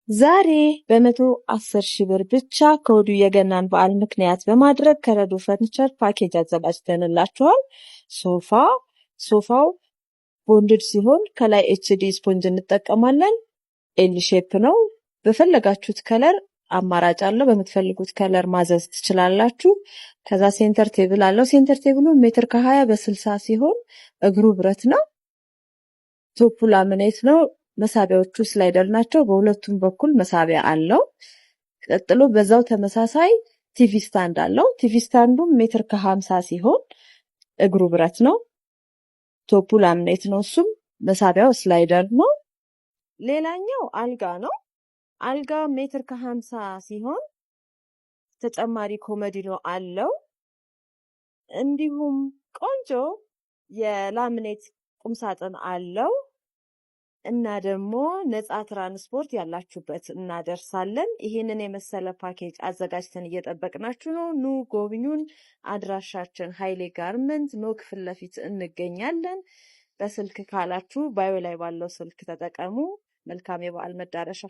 ዛሬ በ110,000 ብር ብቻ ከወዲሁ የገናን በዓል ምክንያት በማድረግ ከረዶ ፈርኒቸር ፓኬጅ አዘጋጅተንላችኋል። ሶፋው ቦንድድ ሲሆን ከላይ ኤችዲ ስፖንጅ እንጠቀማለን። ኤል ሼፕ ነው። በፈለጋችሁት ከለር አማራጭ አለው። በምትፈልጉት ከለር ማዘዝ ትችላላችሁ። ከዛ ሴንተር ቴብል አለው። ሴንተር ቴብሉ 1.20 በ60 ሲሆን እግሩ ብረት ነው። ቶፑ ላምኔት ነው። መሳቢያዎቹ ስላይደር ናቸው። በሁለቱም በኩል መሳቢያ አለው። ቀጥሎ በዛው ተመሳሳይ ቲቪ ስታንድ አለው። ቲቪ ስታንዱ 1.50 ሲሆን እግሩ ብረት ነው። ቶፑ ላምኔት ነው። እሱም መሳቢያው ስላይደር ነው። ሌላኛው አልጋ ነው። አልጋ 1.50 ሲሆን ተጨማሪ ኮመዲኖ አለው። እንዲሁም ቆንጆ የላምኔት ቁምሳጥን አለው። እና ደግሞ ነፃ ትራንስፖርት ያላችሁበት እናደርሳለን። ይሄንን የመሰለ ፓኬጅ አዘጋጅተን እየጠበቅናችሁ ነው። ኑ ጎብኙን። አድራሻችን ኃይሌ ጋርመንት ኖክ ፊት ለፊት እንገኛለን። በስልክ ካላችሁ ባዮ ላይ ባለው ስልክ ተጠቀሙ። መልካም የበዓል መዳረሻ